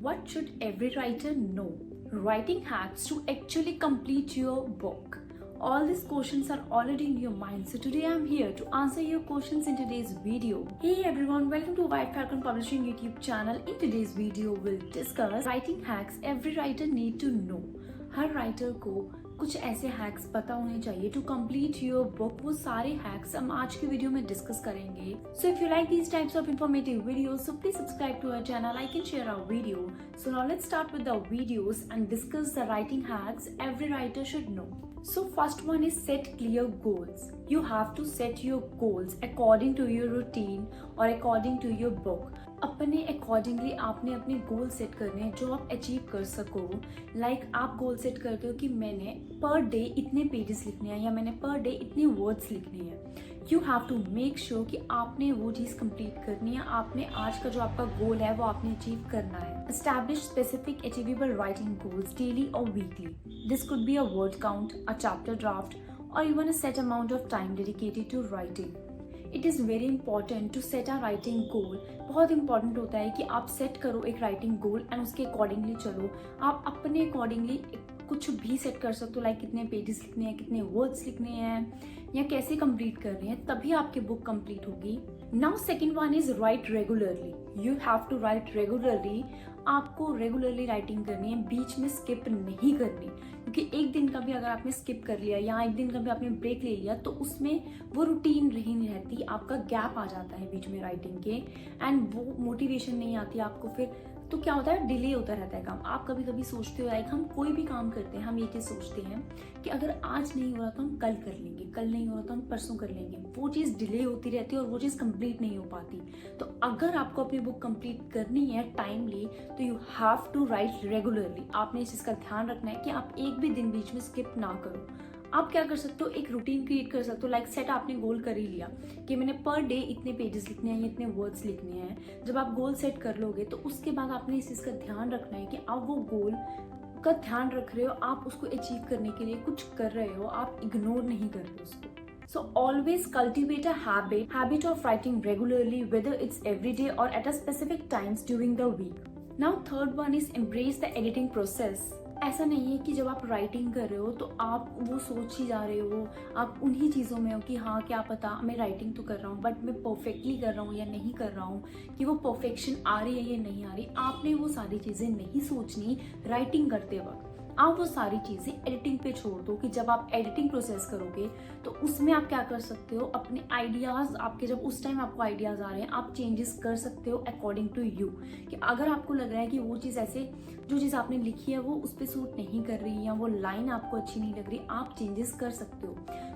What should every writer know? Writing hacks to actually complete your book. All these questions are already in your mind, so today I'm here to answer your questions in today's video. Hey everyone, welcome to White Falcon Publishing YouTube channel. In today's video, we'll discuss writing hacks every writer need to know. Her writer को कुछ ऐसे hacks पता होने चाहिए to complete your book. वो सारे hacks हम आज की वीडियो में डिस्कस करेंगे. So if you like these types of informative videos, so please subscribe to our channel, like and share our video. So now let's start with the videos and discuss the writing hacks every writer should know. So first one is set clear goals. You have to set your goals according to your routine or according to your book. अपने accordingly आपने अपने goal set करने हैं जो आप achieve कर सको. Like आप गोल सेट करते हो कि मैंने पर डे इतने पेजेस लिखने हैं या मैंने पर डे इतने वर्ड्स लिखने हैं. You have to make sure कि आपने वो चीज़ कंप्लीट करनी है. आपने आज का जो आपका गोल है वो आपने अचीव करना है. Establish specific achievable writing goals daily or weekly. This could be a word count, a chapter draft, or even a set amount of time dedicated to writing. It is very important to set a writing goal. बहुत important होता है कि आप set करो एक writing goal and उसके accordingly चलो. आप अपने accordingly कुछ भी सेट कर सकते हो, लाइक कितने पेजेस लिखने हैं, कितने वर्ड्स लिखने हैं या कैसे कंप्लीट कर रहे हैं, तभी आपकी बुक कंप्लीट होगी. Now second one is write regularly. You have to write regularly. आपको रेगुलरली राइटिंग करनी है, बीच में स्किप नहीं करनी, क्योंकि एक दिन का भी अगर आपने स्किप कर लिया या एक दिन का भी आपने ब्रेक ले लिया तो उसमें वो रूटीन रही नहीं रहती. आपका गैप आ जाता है बीच में राइटिंग के एंड वो मोटिवेशन नहीं आती आपको. फिर तो क्या होता है, डिले होता रहता है काम. आप कभी कभी सोचते हो, लाइक हम कोई भी काम करते हैं हम ये चीज़ सोचते हैं कि अगर आज नहीं हो रहा तो हम कल कर लेंगे, कल नहीं हो रहा तो हम परसों कर लेंगे. वो चीज़ डिले होती रहती है और वो चीज़ कंप्लीट नहीं हो पाती. तो अगर आपको अपनी बुक कंप्लीट करनी है टाइमली तो you have to write regularly. आपने इस चीज़ का ध्यान रखना है कि आप एक भी दिन बीच में स्किप ना करो. आप क्या कर सकते हो, एक रूटीन क्रिएट कर सकते हो. लाइक सेट आपने गोल कर ही लिया कि मैंने पर डे इतने पेजेस लिखने हैं, इतने वर्ड्स लिखने हैं. जब आप गोल सेट कर लोगे तो उसके बाद आपने इस चीज़ का ध्यान रखना है कि आप वो गोल का ध्यान रख रहे हो, आप उसको अचीव करने के लिए कुछ कर रहे हो, आप इग्नोर नहीं कर रहे हो उसको. So always cultivate a habit of writing regularly, whether it's every day or at a specific times during the week. Now third one is embrace the editing process. ऐसा नहीं है कि जब आप राइटिंग कर रहे हो तो आप वो सोच ही जा रहे हो, आप उन्हीं चीज़ों में हो कि हाँ क्या पता मैं राइटिंग तो कर रहा हूँ बट मैं परफेक्टली कर रहा हूँ या नहीं कर रहा हूँ, कि वो परफेक्शन आ रही है या नहीं आ रही. आपने वो सारी चीज़ें नहीं सोचनी राइटिंग करते वक्त. आप वो सारी चीज़ें एडिटिंग पे छोड़ दो कि जब आप एडिटिंग प्रोसेस करोगे तो उसमें आप क्या कर सकते हो, अपने आइडियाज़ आपके जब उस टाइम आपको आइडियाज़ आ रहे हैं आप चेंजेस कर सकते हो अकॉर्डिंग टू यू. कि अगर आपको लग रहा है कि वो चीज़ ऐसे जो चीज़ आपने लिखी है वो उस पर सूट नहीं कर रही या वो लाइन आपको अच्छी नहीं लग रही, आप चेंजेस कर सकते हो.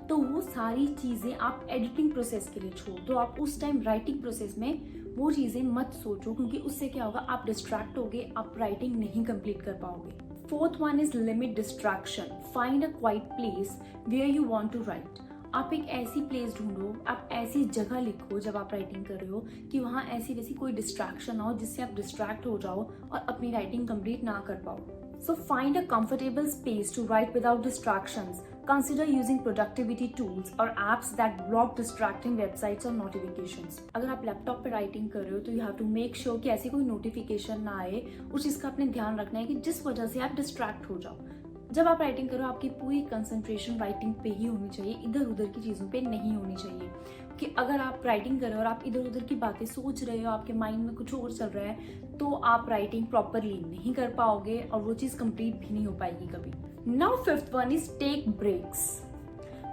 तो वो सारी चीज़ें आप एडिटिंग प्रोसेस के लिए छोड़ दो. आप उस टाइम राइटिंग प्रोसेस में वो चीज़ें मत सोचो, क्योंकि उससे क्या होगा, आप डिस्ट्रैक्ट होगे, आप राइटिंग नहीं कंप्लीट कर पाओगे. Fourth one is limit distraction. Find a quiet place where you want to write. आप एक ऐसी प्लेस ढूंढो, आप ऐसी जगह लिखो जब आप राइटिंग कर रहे हो कि वहाँ ऐसी वैसी कोई डिस्ट्रैक्शन ना हो जिससे आप डिस्ट्रैक्ट हो जाओ और अपनी राइटिंग कंप्लीट ना कर पाओ. So find a comfortable space to write without distractions. Consider using productivity tools or apps that block distracting websites or notifications. अगर आप लैपटॉप पे राइटिंग कर रहे हो तो you have to make sure कि ऐसी कोई नोटिफिकेशन ना आए. उस चीज़ का अपने ध्यान रखना है कि जिस वजह से आप डिस्ट्रैक्ट हो जाओ. जब आप राइटिंग करो आपकी पूरी कंसंट्रेशन राइटिंग पे ही होनी चाहिए, इधर उधर की चीज़ों पे नहीं होनी चाहिए. कि अगर आप राइटिंग कर रहे हो और आप इधर उधर की बातें सोच रहे हो, आपके माइंड में कुछ और चल रहा है, तो आप राइटिंग प्रॉपरली नहीं कर पाओगे और वो चीज़ कंप्लीट भी नहीं हो पाएगी कभी. Now fifth one is take breaks.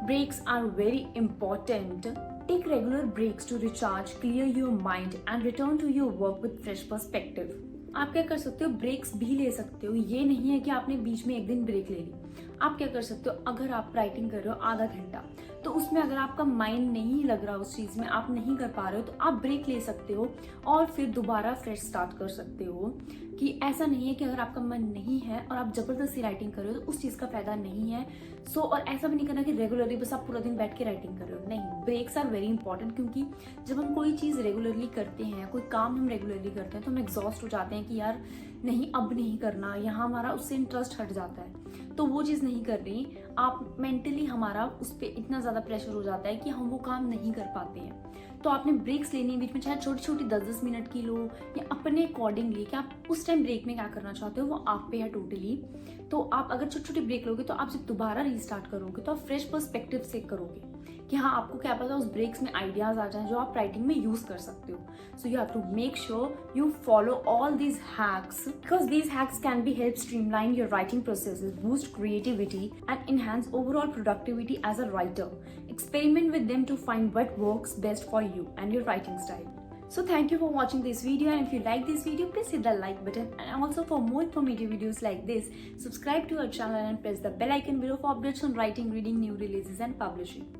Breaks are very important. Take regular breaks to recharge, clear your mind and return to your work with fresh perspective. आप क्या कर सकते हो, ब्रेक्स भी ले सकते हो. ये नहीं है कि आपने बीच में एक दिन ब्रेक ले ली. आप क्या कर सकते हो, अगर आप राइटिंग कर रहे हो आधा घंटा तो उसमें अगर आपका माइंड नहीं लग रहा उस चीज़ में, आप नहीं कर पा रहे हो, तो आप ब्रेक ले सकते हो और फिर दोबारा फ्रेश स्टार्ट कर सकते हो. कि ऐसा नहीं है कि अगर आपका मन नहीं है और आप ज़बरदस्ती राइटिंग कर रहे हो तो उस चीज़ का फ़ायदा नहीं है. और ऐसा भी नहीं करना कि रेगुलरली बस आप पूरा दिन बैठ के राइटिंग कर रहे हो. नहीं, ब्रेक्स आर वेरी इंपॉर्टेंट, क्योंकि जब हम कोई चीज़ रेगुलरली करते हैं, कोई काम हम रेगुलरली करते हैं तो हम एग्जॉस्ट हो जाते हैं कि यार नहीं अब नहीं करना, यहाँ हमारा उससे इंटरेस्ट हट जाता है, तो वो चीज़ नहीं कर रही आप। मेंटली हमारा उस पर इतना ज़्यादा प्रेशर हो जाता है कि हम वो काम नहीं कर पाते हैं। तो आपने ब्रेक्स लेनी है बीच में, चाहे छोटी छोटी 10-10 मिनट की लो या अपने अकॉर्डिंगली कि आप उस टाइम ब्रेक में क्या करना चाहते हो वो आप पे है टोटली। तो आप अगर छोटी छोटी ब्रेक लोगे तो आप जब दोबारा रीस्टार्ट करोगे तो आप फ्रेश पर्सपेक्टिव से करोगे कि हाँ आपको क्या पता उस ब्रेक्स में आइडियाज आ जाएं जो आप राइटिंग में यूज कर सकते हो। So you have to make sure you follow all these hacks because these hacks can be help streamline your writing processes, boost creativity and enhance overall productivity as a writer. Experiment with them to find what works best for you and your writing style. So thank you for watching this video, and if you like this video please hit the like button, and also for more informative videos like this subscribe to our channel and press the bell icon below for updates on writing, reading, new releases and publishing.